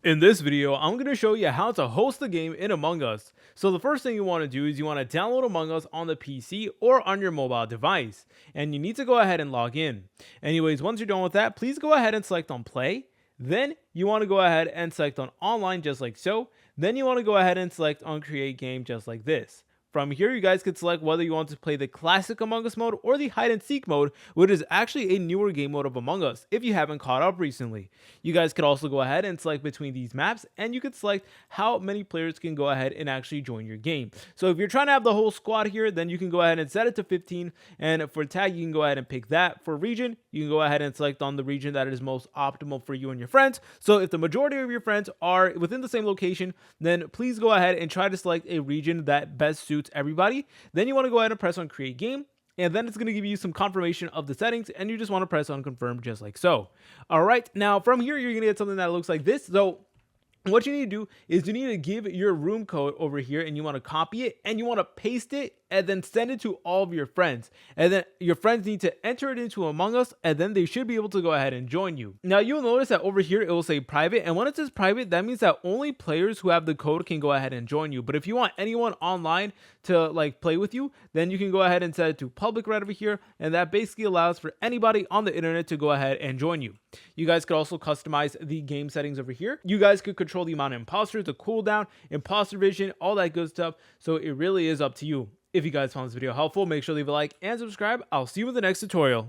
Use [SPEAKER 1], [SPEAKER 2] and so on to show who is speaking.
[SPEAKER 1] In this video, I'm going to show you how to host the game in Among Us. So the first thing you want to do is you want to download Among Us on the PC or on your mobile device. And you need to go ahead and log in. Anyways, once you're done with that, please go ahead and select on play. Then you want to go ahead and select on online just like so. Then you want to go ahead and select on create game just like this. From here, you guys can select whether you want to play the classic Among Us mode or the hide and seek mode, which is actually a newer game mode of Among Us if you haven't caught up recently. You guys could also go ahead and select between these maps, and you could select how many players can go ahead and actually join your game. So if you're trying to have the whole squad here, then you can go ahead and set it to 15, and for tag, you can go ahead and pick that. For region, you can go ahead and select on the region that is most optimal for you and your friends. So if the majority of your friends are within the same location, then please go ahead and try to select a region that best suits everybody. Then you want to go ahead and press on create game, and then it's going to give you some confirmation of the settings, and you just want to press on confirm just like so. All right, now from here you're going to get something that looks like this. So what you need to do is you need to give your room code over here, and you want to copy it and you want to paste it and then send it to all of your friends. And then your friends need to enter it into Among Us, and then they should be able to go ahead and join you. Now you'll notice that over here it will say private, and when it says private, that means that only players who have the code can go ahead and join you. But if you want anyone online to like play with you, then you can go ahead and set it to public right over here, and that basically allows for anybody on the internet to go ahead and join you. You guys could also customize the game settings over here. You guys could control the amount of imposters, the cooldown, imposter vision, all that good stuff. So it really is up to you. If you guys found this video helpful, make sure to leave a like and subscribe. I'll see you in the next tutorial.